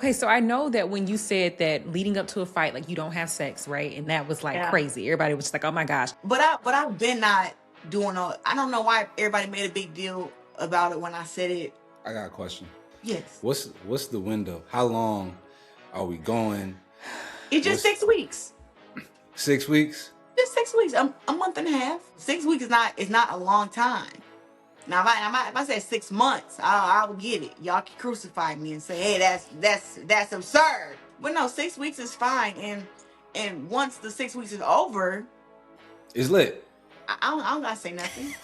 Okay, so I know that when you said that leading up to a fight, like you don't have sex, right? And that was like Yeah. crazy. Everybody was just like, oh my gosh. But I've been not doing all. I don't know why everybody made a big deal about it when I said it. I got a question. Yes. What's the window? How long are we going? It's just 6 weeks. 6 weeks? Just 6 weeks. A month and a half. 6 weeks is not a long time. Now, if I said 6 months, I would get it. Y'all can crucify me and say, "Hey, that's absurd." But no, 6 weeks is fine. And once the 6 weeks is over, It's lit. I don't gotta say nothing.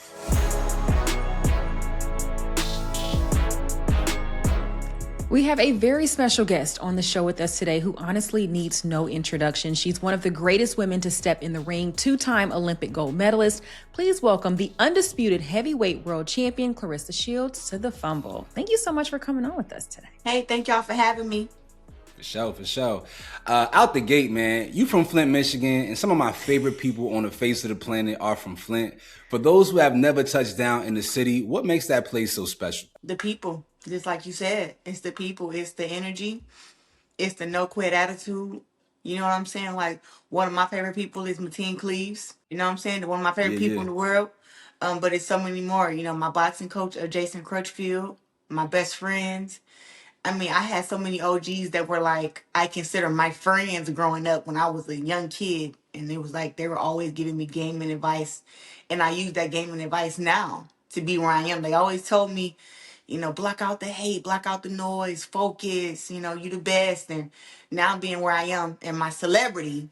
We have a very special guest on the show with us today who honestly needs no introduction. She's one of the greatest women to step in the ring, 2-time Olympic gold medalist. Please welcome the undisputed heavyweight world champion, Claressa Shields, to the Fumble. Thank you so much for coming on with us today. Hey, thank y'all for having me. For sure. Out the gate, man, you from Flint, Michigan, and some of my favorite people on the face of the planet are from Flint. For those who have never touched down in the city, what makes that place so special? The people, just like you said, it's the people, it's the energy, it's the no quit attitude. You know what I'm saying? Like, one of my favorite people is Mateen Cleaves. You know what I'm saying? One of my favorite people in the world. But it's so many more. You know, my boxing coach, Jason Crutchfield, my best friends. I mean, I had so many OGs that were like, I consider my friends growing up when I was a young kid. And it was like, they were always giving me gaming advice. And I use that gaming advice now to be where I am. They always told me, you know, block out the hate, block out the noise, focus, you know, you the best. And now being where I am and my celebrity,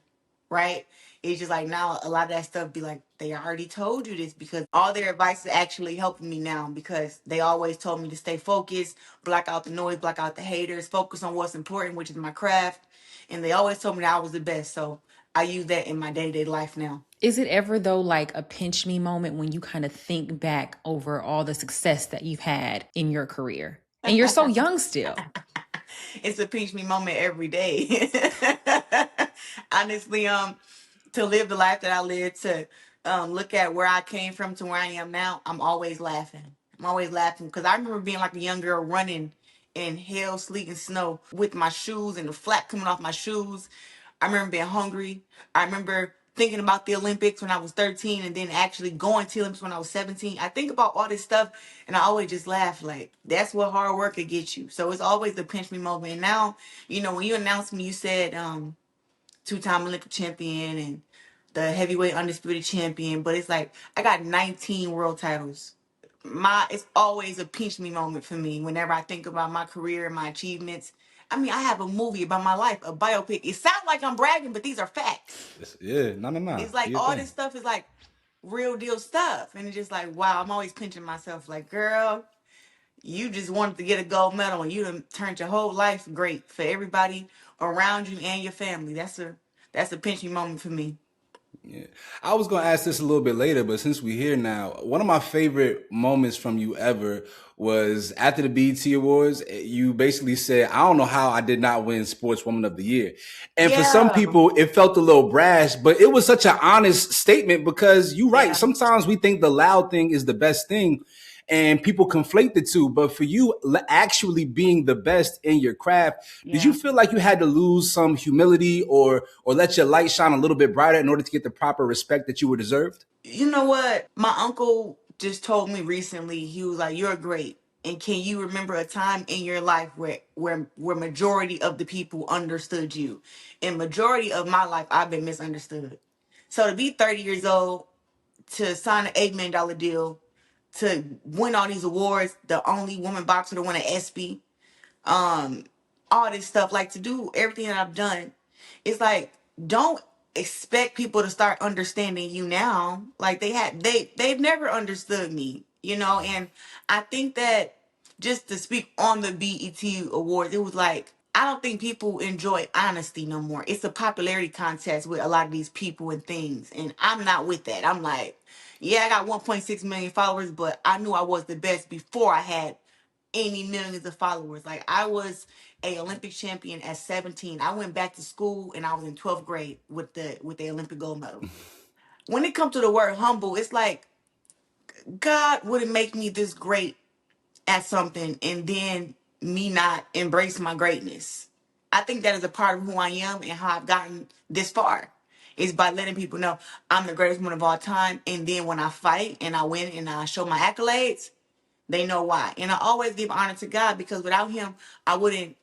right? It's just like now a lot of that stuff be like, they already told you this, because all their advice is actually helping me now, because they always told me to stay focused, block out the noise, block out the haters, focus on what's important, which is my craft. And they always told me that I was the best. So I use that in my day-to-day life now. Is it ever, though, like a pinch me moment when you kind of think back over all the success that you've had in your career? And you're so young still. It's a pinch me moment every day. Honestly, to live the life that I live, to look at where I came from to where I am now, I'm always laughing. I'm always laughing because I remember being like a young girl running in hail, sleet, and snow with my shoes and the flat coming off my shoes. I remember being hungry. I remember thinking about the Olympics when I was 13 and then actually going to Olympics when I was 17. I think about all this stuff and I always just laugh, like, that's what hard work could get you. So it's always a pinch me moment. And now, you know, when you announced me, you said 2-time Olympic champion and the heavyweight undisputed champion, but it's like I got 19 world titles. It's always a pinch me moment for me whenever I think about my career and my achievements. I mean, I have a movie about my life, a biopic. It sounds like I'm bragging, but these are facts. No. It's like all this stuff is like real deal stuff. And it's just like, wow, I'm always pinching myself like, girl, you just wanted to get a gold medal and you done turned your whole life great for everybody around you and your family. That's a pinch me moment for me. Yeah. I was going to ask this a little bit later, but since we're here now, one of my favorite moments from you ever was after the BET Awards. You basically said, I don't know how I did not win Sportswoman of the Year. And for some people, it felt a little brash, but it was such an honest statement because you're right. Yeah. Sometimes we think the loud thing is the best thing. And people conflate the two, but for you actually being the best in your craft, did you feel like you had to lose some humility or let your light shine a little bit brighter in order to get the proper respect that you were deserved? You know what? My uncle just told me recently, he was like, you're great. And can you remember a time in your life where majority of the people understood you? And majority of my life, I've been misunderstood. So to be 30 years old, to sign an $8 million deal, to win all these awards, the only woman boxer to win an ESPY, all this stuff, like to do everything that I've done, it's like, don't expect people to start understanding you now. Like they've never understood me, you know. And I think that just to speak on the BET Awards, it was like, I don't think people enjoy honesty no more. It's a popularity contest with a lot of these people and things. And I'm not with that. I'm like, yeah, I got 1.6 million followers, but I knew I was the best before I had any millions of followers. Like, I was a Olympic champion at 17. I went back to school and I was in 12th grade with the Olympic gold medal. When it comes to the word humble, it's like, God wouldn't make me this great at something and then me not embrace my greatness. I think that is a part of who I am and how I've gotten this far. Is by letting people know I'm the greatest woman of all time. And then when I fight and I win and I show my accolades, they know why. And I always give honor to God, because without him, I wouldn't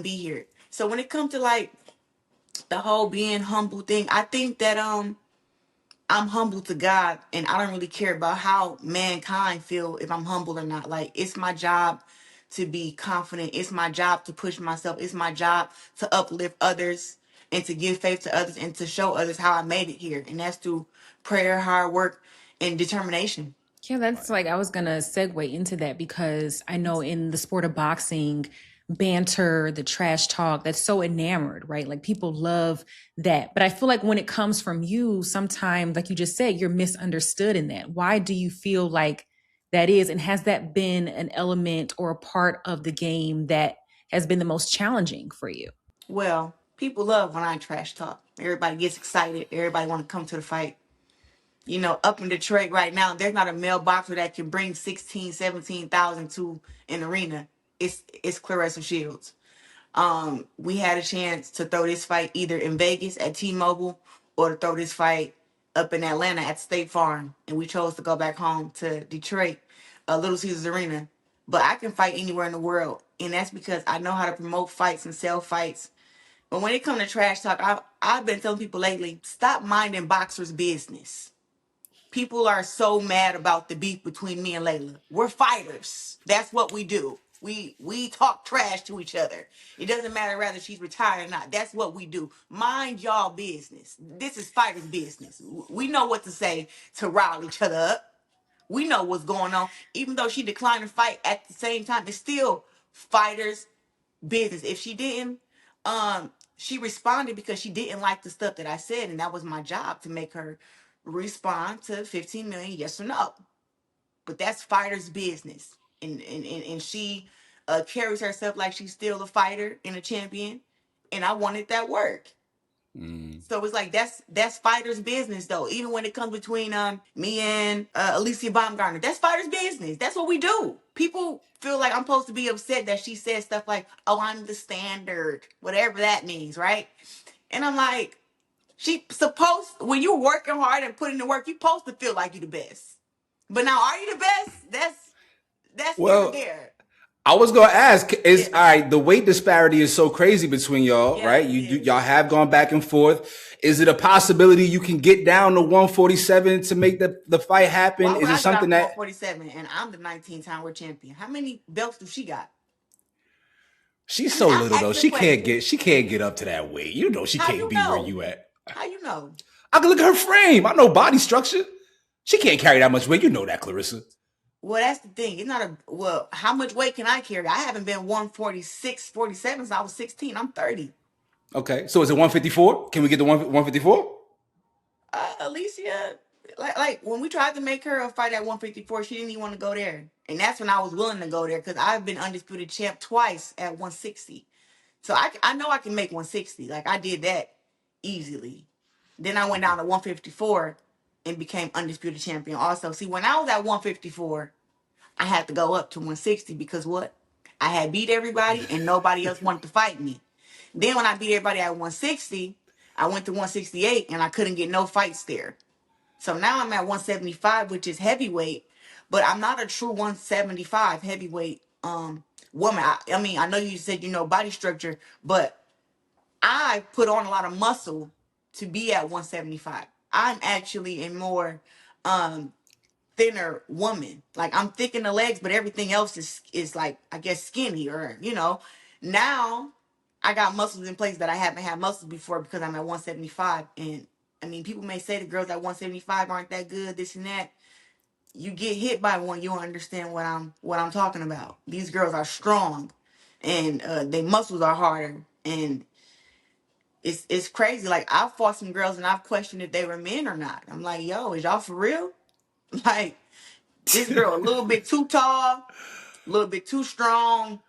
be here. So when it comes to like the whole being humble thing, I think that I'm humble to God, and I don't really care about how mankind feel if I'm humble or not. Like, it's my job to be confident. It's my job to push myself. It's my job to uplift others and to give faith to others and to show others how I made it here. And that's through prayer, hard work, and determination. Yeah, that's like I was gonna segue into that because I know in the sport of boxing, banter, the trash talk, that's so enamored, right? Like people love that. But I feel like when it comes from you, sometimes, like you just said, you're misunderstood in that. Why do you feel like that is? And has that been an element or a part of the game that has been the most challenging for you? Well, people love when I trash talk. Everybody gets excited. Everybody want to come to the fight. You know, up in Detroit right now, there's not a male boxer that can bring 16, 17,000 to an arena. It's Claressa Shields. We had a chance to throw this fight either in Vegas at T-Mobile or to throw this fight up in Atlanta at State Farm, and we chose to go back home to Detroit, Little Caesars Arena. But I can fight anywhere in the world, and that's because I know how to promote fights and sell fights. But when it comes to trash talk, I've been telling people lately, stop minding boxers' business. People are so mad about the beef between me and Layla. We're fighters. That's what we do. We talk trash to each other. It doesn't matter whether she's retired or not. That's what we do. Mind y'all business. This is fighters' business. We know what to say to rile each other up. We know what's going on. Even though she declined to fight at the same time, it's still fighters' business. If she didn't, she responded because she didn't like the stuff that I said, and that was my job to make her respond to 15 million, yes or no. But that's fighter's business, and she carries herself like she's still a fighter and a champion, and I wanted that work. So it's like that's fighter's business though. Even when it comes between me and Alicia Baumgartner, that's fighter's business. That's what we do. People feel like I'm supposed to be upset that she said stuff like, "Oh, I'm the standard," whatever that means, right? And I'm like, she supposed, when you're working hard and putting in the work, you're supposed to feel like you're the best. But now, are you the best? That's here or Well, there. I was gonna ask, is Yeah, all right, the weight disparity is so crazy between y'all, yeah, right? it is. Y'all have gone back and forth. Is it a possibility you can get down to 147 to make the fight happen? Why would Is it I go down something to that 147 and I'm the 19-time world champion? How many belts do she got? she's I mean, so I'm little though? asking a question. She can't get up to that weight. You know she How can't you be where know? you at. How you know? I can look at her frame. I know body structure. She can't carry that much weight. You know that, Clarissa. Well, that's the thing. It's not a, well, how much weight can I carry? I haven't been 146, 47 since I was 16. I'm 30. Okay, so is it 154? Can we get the 154? Alicia, like when we tried to make her a fight at 154, she didn't even want to go there. And that's when I was willing to go there because I've been undisputed champ twice at 160. So I know I can make 160. Like I did that easily. Then I went down to 154 and became undisputed champion also. See, when I was at 154, I had to go up to 160 because what? I had beat everybody and nobody else wanted to fight me. Then when I beat everybody at 160, I went to 168 and I couldn't get no fights there. So now I'm at 175, which is heavyweight, but I'm not a true 175 heavyweight woman. I mean, I know you said you know body structure, but I put on a lot of muscle to be at 175. I'm actually a more thinner woman. Like I'm thick in the legs, but everything else is like I guess skinny or you know. Now I got muscles in place that I haven't had muscles before because I'm at 175. And I mean, people may say the girls at 175 aren't that good, this and that. You get hit by one, you don't understand what I'm talking about. These girls are strong, and their muscles are harder, and it's crazy. Like I've fought some girls and I've questioned if they were men or not. I'm like, yo, is y'all for real? Like this girl a little bit too tall, a little bit too strong.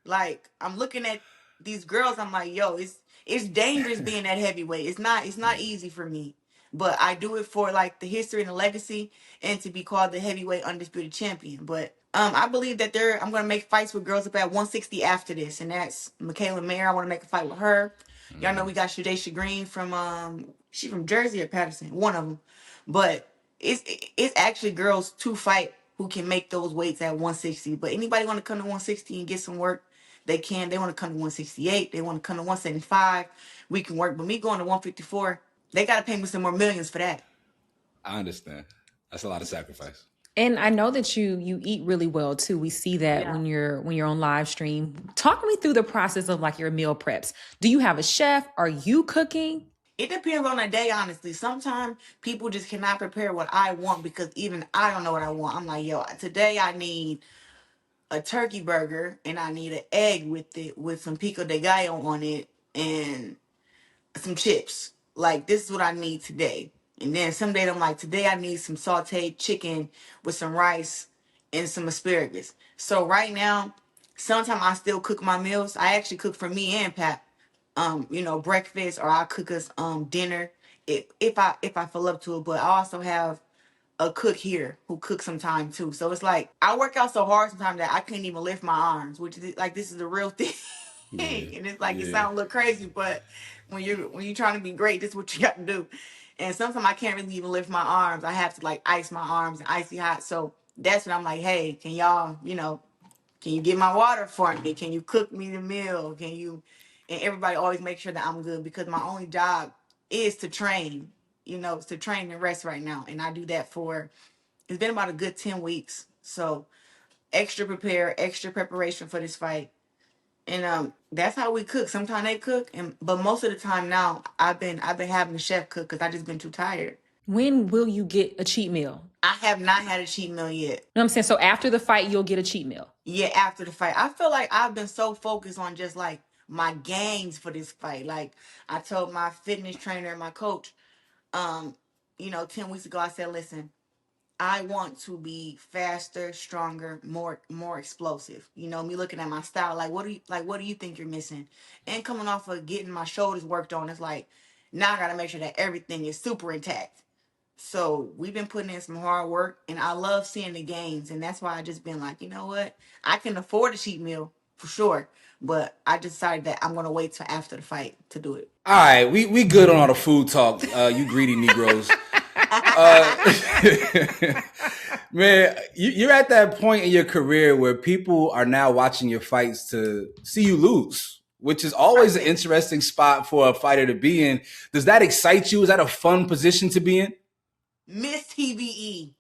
Like I'm looking at these girls, I'm like, yo, it's dangerous being that heavyweight. It's not easy for me. But I do it for like the history and the legacy and to be called the heavyweight undisputed champion. But I believe that I'm gonna make fights with girls up at 160 after this, and that's Michaela Mayer. I want to make a fight with her. Y'all know we got Shadesha Green from she from Jersey or Patterson, one of them. But it's actually girls to fight who can make those weights at 160. But anybody want to come to 160 and get some work, they can. They want to come to 168. They want to come to 175. We can work. But me going to 154, they gotta pay me some more millions for that. I understand. That's a lot of sacrifice. And I know that you eat really well too. We see that Yeah. when you're on live stream. Talk me through the process of like your meal preps. Do you have a chef? Are you cooking? It depends on the day, honestly. Sometimes people just cannot prepare what I want because even I don't know what I want. I'm like, yo, today I need a turkey burger and I need an egg with it with some pico de gallo on it and some chips. Like, this is what I need today. And then some days I'm like, today I need some sauteed chicken with some rice and some asparagus. So right now, sometimes I still cook my meals. I actually cook for me and Pat. Breakfast, or I'll cook us dinner if I feel up to it. But I also have a cook here who cooks sometime too. So it's like I work out so hard sometimes that I can't even lift my arms, which is like this is the real thing. Yeah. And it's like it Yeah. sounds a little crazy, but when you're trying to be great, this is what you got to do. And sometimes I can't really even lift my arms. I have to like ice my arms and icy hot. So that's when I'm like, hey, can y'all, can you get my water for me? Can you cook me the meal? Can you? And everybody always make sure that I'm good because my only job is to train. It's to train and rest right now, and I do that it's been about a good 10 weeks. So extra preparation for this fight. And that's how we cook. Sometimes they cook, but most of the time now I've been having the chef cook because I just been too tired. When will you get a cheat meal? I have not had a cheat meal yet. You know what I'm saying? So after the fight, you'll get a cheat meal. Yeah, after the fight. I feel like I've been so focused on just like my gains for this fight. Like I told my fitness trainer and my coach, 10 weeks ago, I said, listen, I want to be faster, stronger, more explosive. Me looking at my style, like what do you think you're missing? And coming off of getting my shoulders worked on, it's like now I gotta make sure that everything is super intact. So we've been putting in some hard work, and I love seeing the gains, and that's why I just been like, you know what? I can afford a cheat meal for sure, but I decided that I'm gonna wait till after the fight to do it. All right, we good on all the food talk. You greedy Negroes. Man, you're at that point in your career where people are now watching your fights to see you lose, which is always an interesting spot for a fighter to be in. Does that excite you? Is that a fun position to be in? Miss TBE.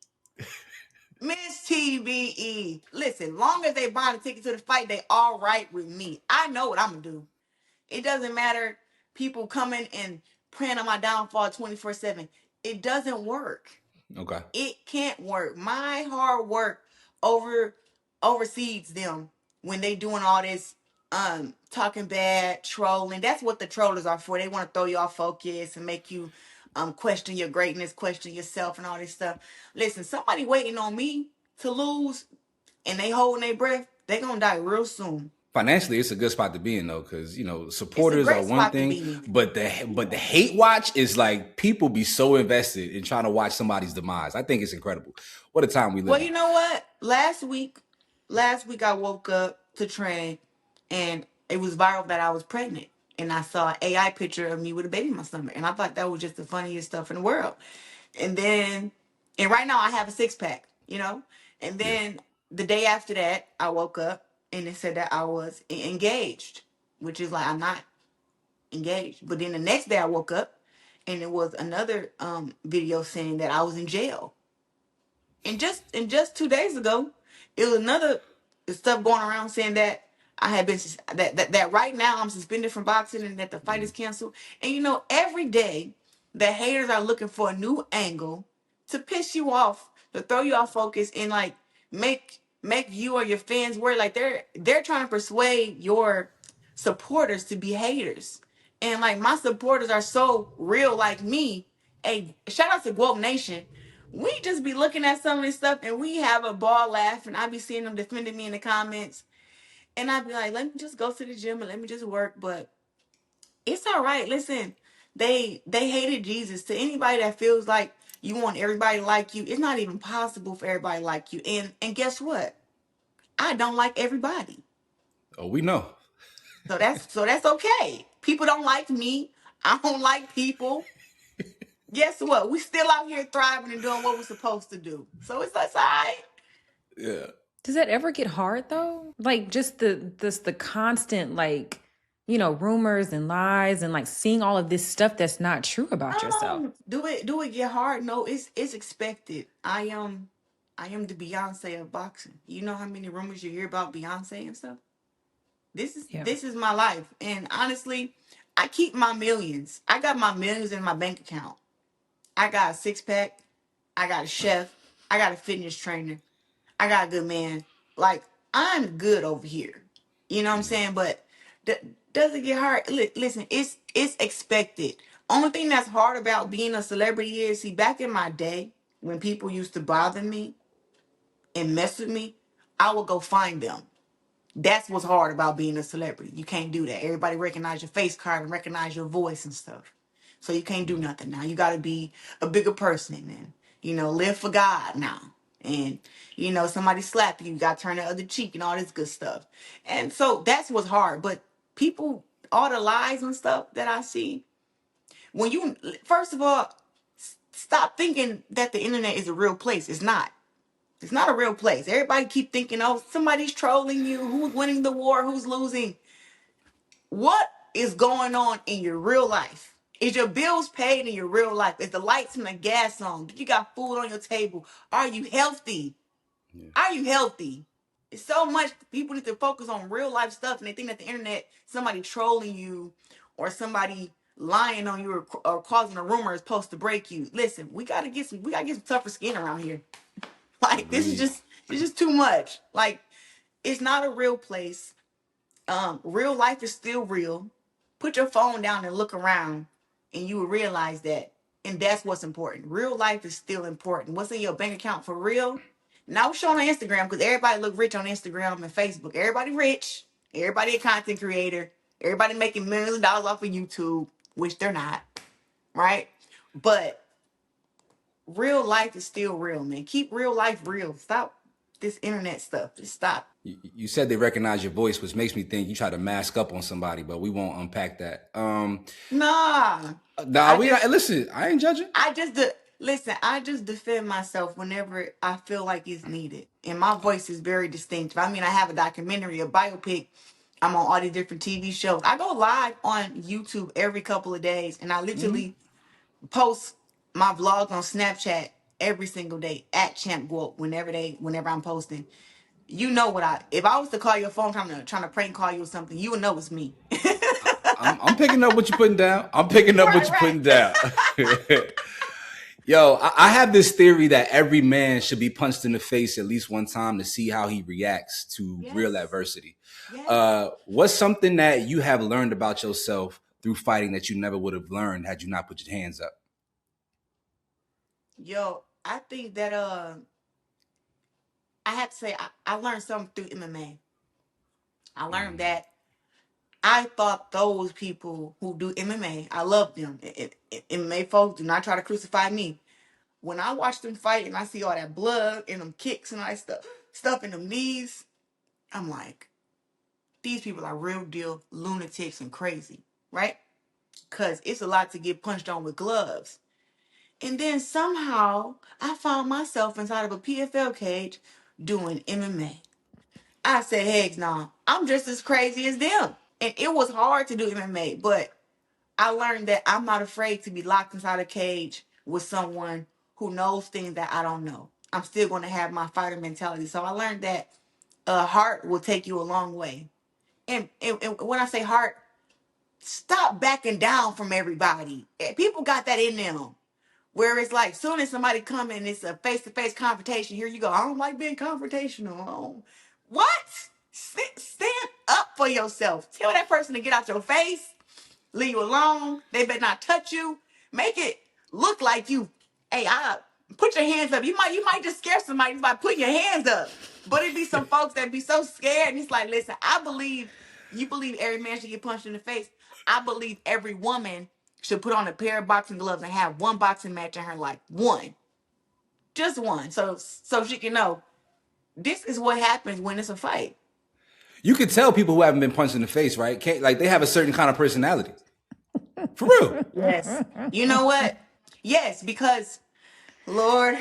Miss TBE. Listen, long as they buy the ticket to the fight, they all right with me. I know what I'm gonna do. It doesn't matter people coming and praying on my downfall 24/7. It doesn't work. Okay. It can't work. My hard work over oversees them when they doing all this talking bad, trolling. That's what the trollers are for. They want to throw you off focus and make you question your greatness, question yourself and all this stuff. Listen, somebody waiting on me to lose and they holding their breath, they gonna die real soon. Financially, it's a good spot to be in though, because It's a supporters are great one spot to thing, be in. but the hate watch is like people be so invested in trying to watch somebody's demise. I think it's incredible. What a time we live Well, in. you know what? Last week I woke up to train, and it was viral that I was pregnant, and I saw an AI picture of me with a baby in my stomach, and I thought that was just the funniest stuff in the world. And then, and right now I have a six pack, and Yeah. then the day after that I woke up and it said that I was engaged, which is like I'm not engaged. But then the next day I woke up and it was another video saying that I was in jail. And just 2 days ago, it was another stuff going around saying that I had been that right now I'm suspended from boxing and that the fight is canceled. And every day the haters are looking for a new angle to piss you off, to throw you off focus, and like make you or your fans worry. Like they're trying to persuade your supporters to be haters. And like my supporters are so real like me. Hey, shout out to Woke Nation. We just be looking at some of this stuff and we have a ball laughing. I be seeing them defending me in the comments. And I be like, let me just go to the gym and let me just work. But it's all right. Listen, they hated Jesus. To anybody that feels like you want everybody to like you, it's not even possible for everybody to like you. And guess what? I don't like everybody. Oh, we know. So that's okay. People don't like me. I don't like people. Guess what? We still out here thriving and doing what we're supposed to do. So it's all right. Yeah. Does that ever get hard though? Like just the constant like, rumors and lies and like seeing all of this stuff that's not true about yourself. Do it get hard? No, it's expected. I am the Beyonce of boxing. You know how many rumors you hear about Beyonce and stuff? This is Yeah. this is my life. And honestly, I keep my millions. I got my millions in my bank account. I got a six pack. I got a chef. I got a fitness trainer. I got a good man. Like, I'm good over here. You know what I'm saying? But does it get hard? Listen, it's expected. Only thing that's hard about being a celebrity is, see, back in my day when people used to bother me and mess with me, I would go find them. That's what's hard about being a celebrity. You can't do that. Everybody recognize your face card and recognize your voice and stuff. So you can't do nothing now. You got to be a bigger person and, live for God now. And, somebody slap you, you got to turn the other cheek and all this good stuff. And so that's what's hard. But people, all the lies and stuff that I see, first of all, stop thinking that the internet is a real place. It's not. It's not a real place. Everybody keep thinking, oh, somebody's trolling you. Who's winning the war? Who's losing? What is going on in your real life? Is your bills paid in your real life? Is the lights and the gas on? Do you got food on your table? Are you healthy? Yeah. Are you healthy? It's so much people need to focus on real life stuff, and they think that the internet, somebody trolling you or somebody lying on you or causing a rumor is supposed to break you. Listen, we gotta get some tougher skin around here. Like, this is Agreed. just it's just too much. Like, it's not a real place. Real life is still real. Put your phone down and look around, and you will realize that. And that's what's important. Real life is still important. What's in your bank account for real? Not shown on Instagram, because everybody look rich on Instagram and Facebook. Everybody rich. Everybody a content creator. Everybody making millions of dollars off of YouTube, which they're not, right? But real life is still real, man. Keep real life real. Stop this internet stuff. Just stop. You said they recognize your voice, which makes me think you try to mask up on somebody, but we won't unpack that. Nah. Nah, I we just not, listen. I ain't judging. listen, I just defend myself whenever I feel like it's needed. And my voice is very distinctive. I mean, I have a documentary, a biopic. I'm on all these different TV shows. I go live on YouTube every couple of days, and I literally post my vlogs on Snapchat every single day at Champ Guap whenever I'm posting. You know what if I was to call your phone trying to prank call you or something, you would know it's me. I'm picking up what you're putting down. I'm picking up what Right, you're right. putting down. Yo, I have this theory that every man should be punched in the face at least one time to see how he reacts to real Yes. adversity. Yes. What's something that you have learned about yourself through fighting that you never would have learned had you not put your hands up? Yo, I think that I have to say I learned something through MMA. I learned that I thought those people who do MMA, I love them. MMA folks do not try to crucify me. When I watch them fight and I see all that blood and them kicks and all that stuff in them knees, I'm like, these people are real deal lunatics and crazy, right? Because it's a lot to get punched on with gloves. And then somehow I found myself inside of a PFL cage doing MMA. I said, heck nah, I'm just as crazy as them. And it was hard to do MMA, but I learned that I'm not afraid to be locked inside a cage with someone who knows things that I don't know. I'm still going to have my fighter mentality. So I learned that heart will take you a long way. And when I say heart, stop backing down from everybody. People got that in them. Where it's like, soon as somebody come and it's a face-to-face confrontation, here you go. I don't like being confrontational. What? Stand up for yourself. Tell that person to get out your face. Leave you alone. They better not touch you. Make it look like you. Hey, put your hands up. You might just scare somebody by putting your hands up. But it be some folks that be so scared, and it's like, listen, I believe you believe every man should get punched in the face. I believe every woman should put on a pair of boxing gloves and have one boxing match in her life. One. Just one. So she can know this is what happens when it's a fight. You could tell people who haven't been punched in the face, right? Can't, like, they have a certain kind of personality. For real. Yes. You know what? Yes, because Lord,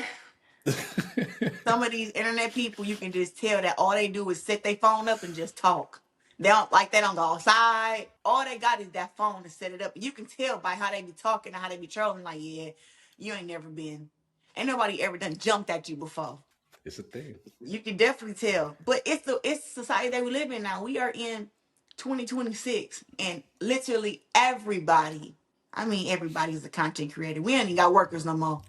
some of these internet people, you can just tell that all they do is set their phone up and just talk. They don't go outside. All they got is that phone to set it up. You can tell by how they be talking and how they be trolling. Like, yeah, you ain't never been. Ain't nobody ever done jumped at you before. It's a thing. You can definitely tell. But it's the society that we live in now. We are in 2026, and literally everybody. I mean, everybody's a content creator. We ain't even got workers no more.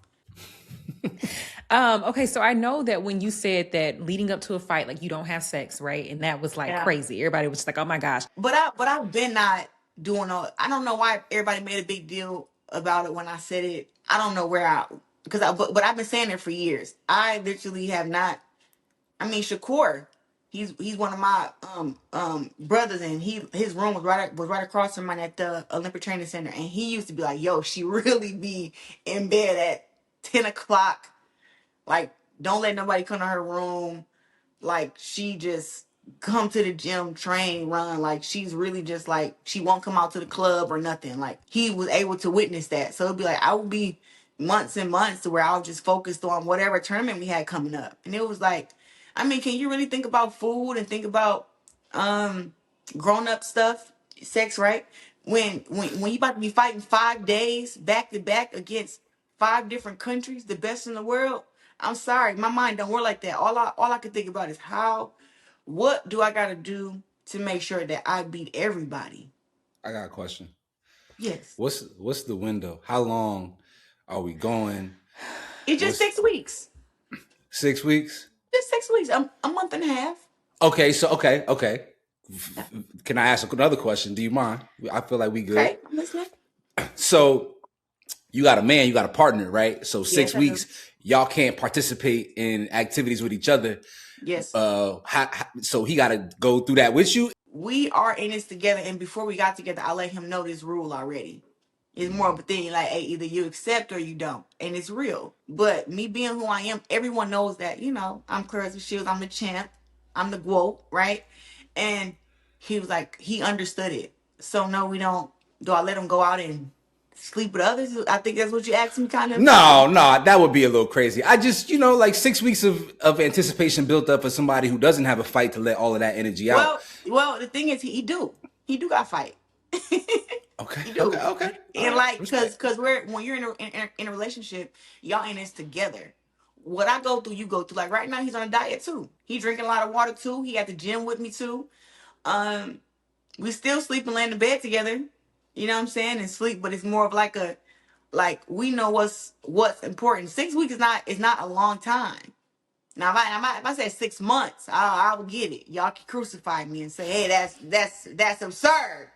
Okay, so I know that when you said that leading up to a fight, like you don't have sex, right? And that was like Yeah. crazy. Everybody was just like, oh my gosh. But I've been not doing all. I don't know why everybody made a big deal about it when I said it. I don't know where but I've been saying it for years. I literally have not. I mean, Shakur, he's one of my brothers, and his room was right across from mine at the Olympic Training Center, and he used to be like, "Yo, she really be in bed at 10 o'clock. Like, don't let nobody come to her room. Like, she just come to the gym, train, run. Like, she's really just like, she won't come out to the club or nothing." Like, he was able to witness that. So it'd be like, I would be months and months to where I was just focused on whatever tournament we had coming up. And it was like, I mean, can you really think about food and think about grown up stuff, sex, right? When you about to be fighting 5 days back to back against 5 different countries, the best in the world. I'm sorry, my mind don't work like that. All I can think about is what do I gotta do to make sure that I beat everybody? I got a question. Yes. What's the window? How long are we going? It's just 6 weeks. 6 weeks? Just 6 weeks. A month and a half. Okay, so okay. Can I ask another question? Do you mind? I feel like we good. Okay, I'm listening. So you got a man, you got a partner, right? So six Yes, I do. weeks, y'all can't participate in activities with each other. Yes. So he got to go through that with you. We are in this together, and before we got together, I let him know this rule already. It's more of a thing like, hey, either you accept or you don't, and it's real. But me being who I am, everyone knows that, I'm Claressa Shields, I'm the champ, I'm the GWO, right? And he was like, he understood it. So no, we don't. Do I let him go out and sleep with others? I think that's what you asked me, kind of. No, that would be a little crazy. I just, like 6 weeks of anticipation built up for somebody who doesn't have a fight to let all of that energy out. Well, the thing is, he do got fight. Okay. You do. Okay. And like, because when you're in a relationship, y'all in this together. What I go through, you go through. Like right now, he's on a diet too. He drinking a lot of water too. He at the gym with me too. We still sleep and lay in the bed together. You know what I'm saying? And sleep, but it's more of like we know what's important. 6 weeks is not a long time. Now, if I say 6 months, I will get it. Y'all can crucify me and say, hey, that's absurd.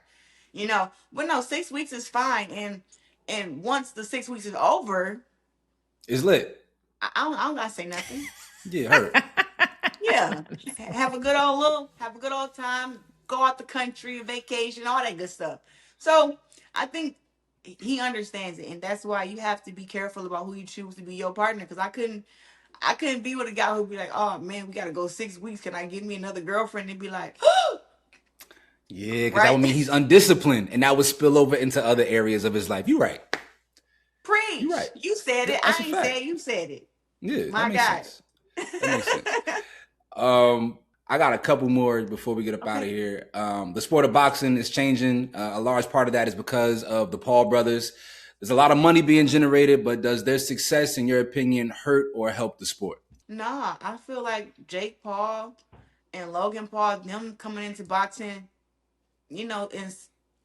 But no, 6 weeks is fine. And once the 6 weeks is over, it's lit. I don't gotta say nothing. Yeah, hurt. Yeah, have a good old time. Go out the country, vacation, all that good stuff. So I think he understands it, and that's why you have to be careful about who you choose to be your partner. Because I couldn't be with a guy who'd be like, oh man, we gotta go 6 weeks. Can I get me another girlfriend? And be like, yeah, because that would mean he's undisciplined, and that would spill over into other areas of his life. You're right. Preach. You're right. You said it. I ain't say you said it. Yeah, my God. That makes sense. I got a couple more before we get up out of here. The sport of boxing is changing. A large part of that is because of the Paul brothers. There's a lot of money being generated, but does their success, in your opinion, hurt or help the sport? Nah, I feel like Jake Paul and Logan Paul, them coming into boxing,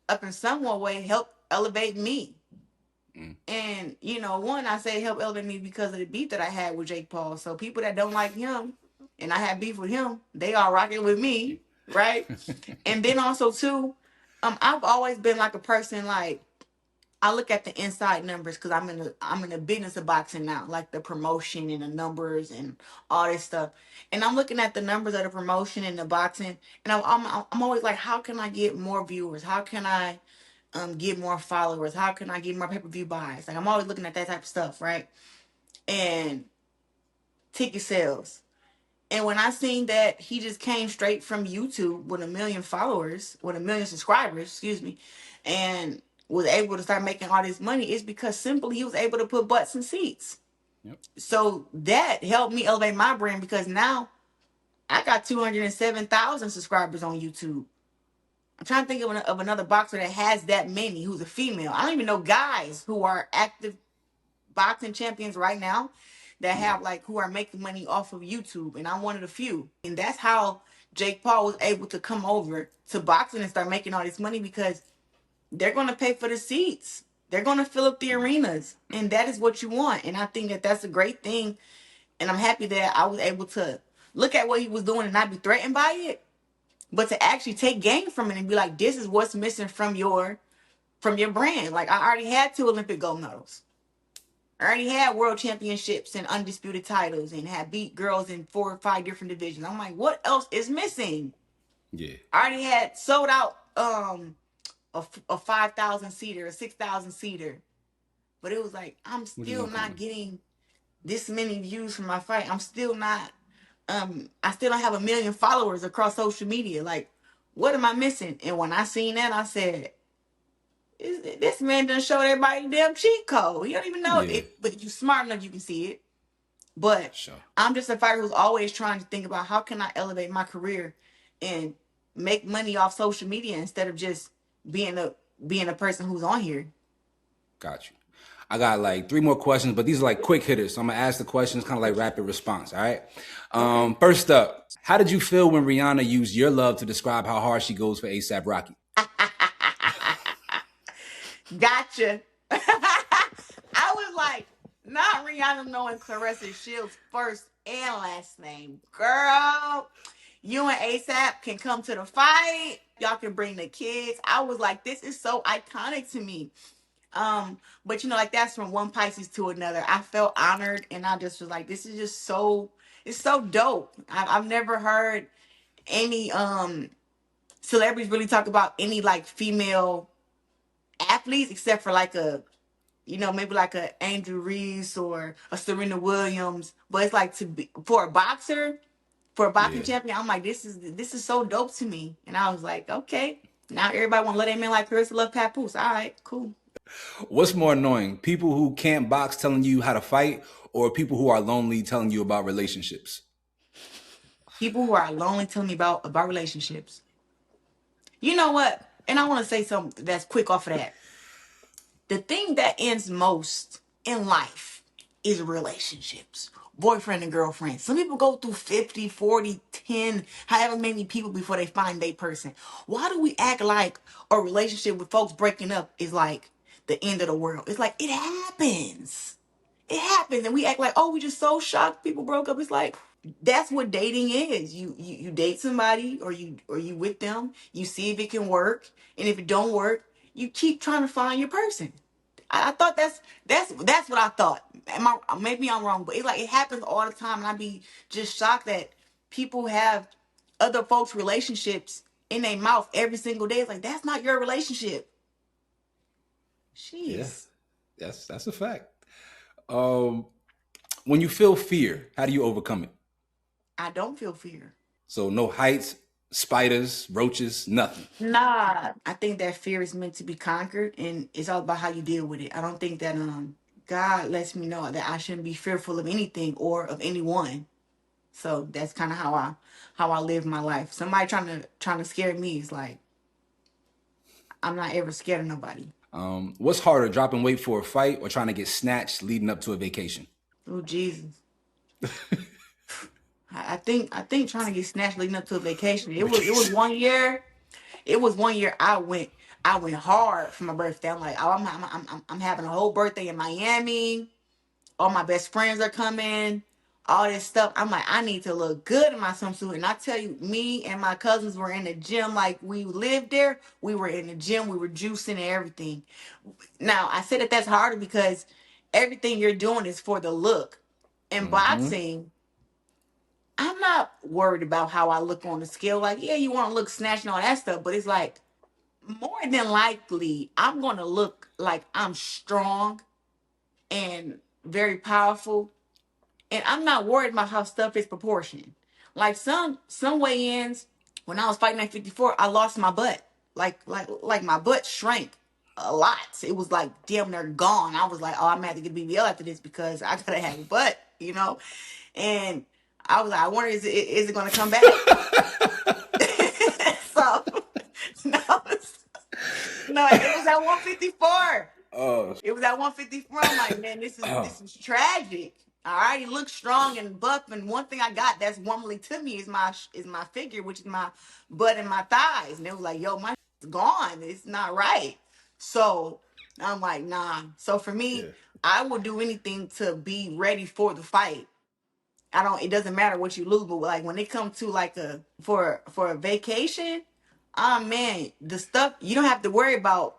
up in some way help elevate me. And, I say help elevate me because of the beef that I had with Jake Paul. So people that don't like him, and I have beef with him, they are rocking with me, right? And then also, too, I've always been like a person, like, I look at the inside numbers because I'm in the business of boxing now, like the promotion and the numbers and all this stuff. And I'm looking at the numbers of the promotion and the boxing, and I'm always like, how can I get more viewers? How can I get more followers? How can I get more pay-per-view buys? Like I'm always looking at that type of stuff, right? And ticket sales. And when I seen that he just came straight from YouTube with 1 million followers, with 1 million subscribers, excuse me, and was able to start making all this money, it's because simply he was able to put butts in seats. Yep. So that helped me elevate my brand because now I got 207,000 subscribers on YouTube. I'm trying to think of another boxer that has that many who's a female. I don't even know guys who are active boxing champions right now that Yeah. have like who are making money off of YouTube, and I'm one of the few. And that's how Jake Paul was able to come over to boxing and start making all this money because they're going to pay for the seats. They're going to fill up the arenas, and that is what you want. And I think that that's a great thing, and I'm happy that I was able to look at what he was doing and not be threatened by it, but to actually take gain from it and be like, this is what's missing from your brand. Like I already had 2 Olympic gold medals. I already had world championships and undisputed titles and had beat girls in 4 or 5 different divisions. I'm like, what else is missing? Yeah. I already had sold out a 5,000 seater, a 6,000 seater. But it was like, I'm still not getting this many views from my fight. I'm still not I still don't have 1 million followers across social media. Like, what am I missing? And when I seen that, I said, this man done showed everybody the damn cheat code. You don't even know Yeah. it, but you smart enough you can see it. But Sure. I'm just a fighter who's always trying to think about how can I elevate my career and make money off social media instead of just being a person who's on here. Got you. I got like 3 more questions, but these are like quick hitters. So I'm gonna ask the questions kind of like rapid response. All right. First up, how did you feel when Rihanna used your love to describe how hard she goes for ASAP Rocky? Gotcha. I was like, not Rihanna knowing Claressa Shields' first and last name. Girl, you and ASAP can come to the fight. Y'all can bring the kids. I was like, this is so iconic to me. But like that's from one Pisces to another. I felt honored and I just was like, this is just it's so dope. I've never heard any celebrities really talk about any like female athletes except for like maybe like a Andrew Reese or a Serena Williams. But it's like for a boxer, for a boxing champion, I'm like, this is so dope to me. And I was like, okay, now everybody want to let that man like Claressa love Papoose. All right, cool. What's more annoying, people who can't box telling you how to fight, or people who are lonely telling you about relationships? People who are lonely telling me about relationships. You know what? And I want to say something that's quick off of that. The thing that ends most in life is relationships. Boyfriend and girlfriend. Some people go through 50, 40, 10, however many people before they find their person. Why do we act like a relationship with folks breaking up is like the end of the world? It's like, it happens. It happens. And we act like, oh, we just so shocked people broke up. It's like, that's what dating is. You date somebody or you with them. You see if it can work. And if it don't work, you keep trying to find your person. I thought that's what I thought. Maybe I'm wrong, but it's like it happens all the time, and I'd be just shocked that people have other folks' relationships in their mouth every single day. It's like that's not your relationship. Jeez. Yeah, that's a fact. When you feel fear, how do you overcome it? I don't feel fear. So no heights, spiders, roaches, nothing. Nah, I think that fear is meant to be conquered, and it's all about how you deal with it. I don't think that God lets me know that I shouldn't be fearful of anything or of anyone. So that's kind of how I live my life. Somebody trying to scare me is like, I'm not ever scared of nobody. What's harder, dropping weight for a fight or trying to get snatched leading up to a vacation? Oh Jesus. I think trying to get snatched leading up to a vacation. It was 1 year. It was 1 year I went hard for my birthday. I'm like, oh, I'm having a whole birthday in Miami. All my best friends are coming. All this stuff. I'm like, I need to look good in my swimsuit. And I tell you, me and my cousins were in the gym. Like, we lived there. We were in the gym. We were juicing and everything. Now, I said that that's harder because everything you're doing is for the look. In boxing, I'm not worried about how I look on the scale. Like, yeah, you want to look snatched and all that stuff. But it's like, more than likely, I'm going to look like I'm strong and very powerful. And I'm not worried about how stuff is proportioned. Like some weigh-ins, when I was fighting at 54, I lost my butt. Like my butt shrank a lot. It was like damn near gone. I was like, oh, I'm gonna have to get BBL after this because I gotta have a butt, you know? And I was like, I wonder, is it gonna come back? So no, no, it was at 154. Oh, It was at 154. I'm like, man, this is tragic. All right, he looks strong and buff, and one thing I got that's womanly to me is my figure, which is my butt and my thighs. And they was like, yo, my is gone. It's not right. So I'm like, nah. So for me, yeah. I will do anything to be ready for the fight. It doesn't matter what you lose, but like when it comes to like for a vacation, man, the stuff you don't have to worry about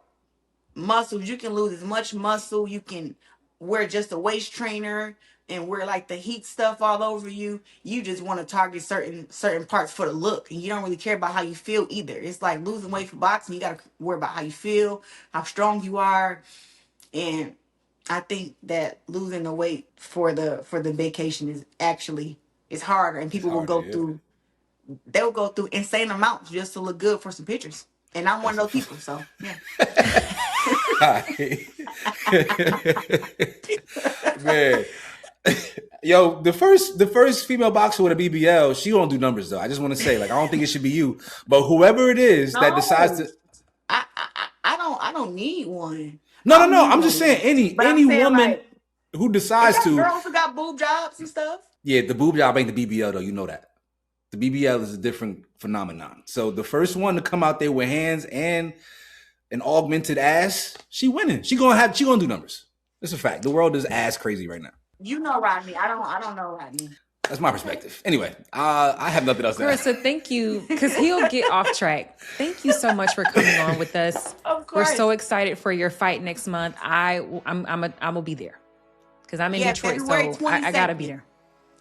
muscles. You can lose as much muscle. You can wear just a waist trainer and wear like the heat stuff all over you. You just want to target certain parts for the look, and you don't really care about how you feel either. It's like losing weight for boxing. You got to worry about how you feel, how strong you are, and I think that losing the weight for the vacation is actually it's harder, and It's people will harder, go yeah. through they'll go through insane amounts just to look good for some pictures. And I'm one of those people, so yeah. Man. Yo, the first female boxer with a BBL, she don't do numbers though. I just want to say, like, I don't think it should be you, but whoever it is that decides No, to. I don't need one. No, I no, don't no. need I'm just one. saying But I'm any saying woman like who they decides got to. girls who got boob jobs and stuff. Yeah, the boob job ain't the BBL though. You know that. The BBL is a different phenomenon. So the first one to come out there with hands and an augmented ass, she winning. She gonna do numbers. It's a fact. The world is ass crazy right now. You know Rodney. I don't know Rodney. That's my perspective. Anyway, I have nothing else to add. Claressa, thank you, because he'll get off track. Thank you so much for coming on with us. Of We're course. so excited for your fight next month. I'm gonna be there because I'm in Detroit, February so I gotta be 22nd. there.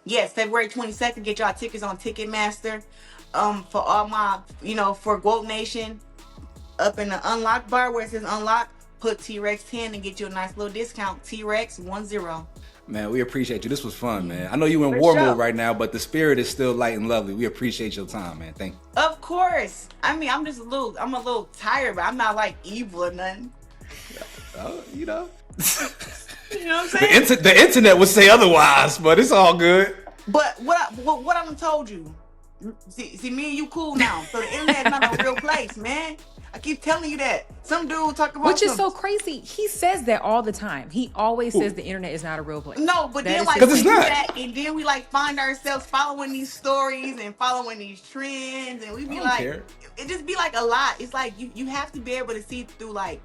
Yes, February 22nd. Get y'all tickets on Ticketmaster. For all my, for Gold Nation, up in the unlock bar where it says unlock, put T-Rex 10 and get you a nice little discount. T-Rex 10. Man, we appreciate you. This was fun, man. I know you in For war sure. mode right now, but the spirit is still light and lovely. We appreciate your time, man. Thank you. Of course. I mean, I'm a little tired, but I'm not like evil or nothing. You know. You know what I'm saying? The internet would say otherwise, but it's all good. But what I done told you, see, me and you cool now. So the internet's not a real place, man. I keep telling you that. Some dude talk about Which is so crazy. He says that all the time. He always says the internet is not a real place. No, but That then is like his we it's do not. that, and then we like find ourselves following these stories and following these trends, and we be I don't like, care. it just be like a lot. It's like you have to be able to see through like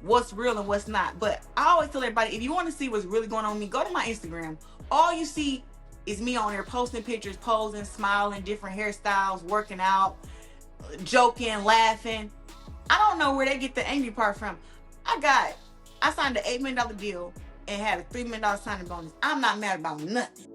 what's real and what's not. But I always tell everybody, if you want to see what's really going on with me, go to my Instagram. All you see is me on there posting pictures, posing, smiling, different hairstyles, working out, joking, laughing. I don't know where they get the angry part from. I signed an $8 million deal and had a $3 million signing bonus. I'm not mad about nothing.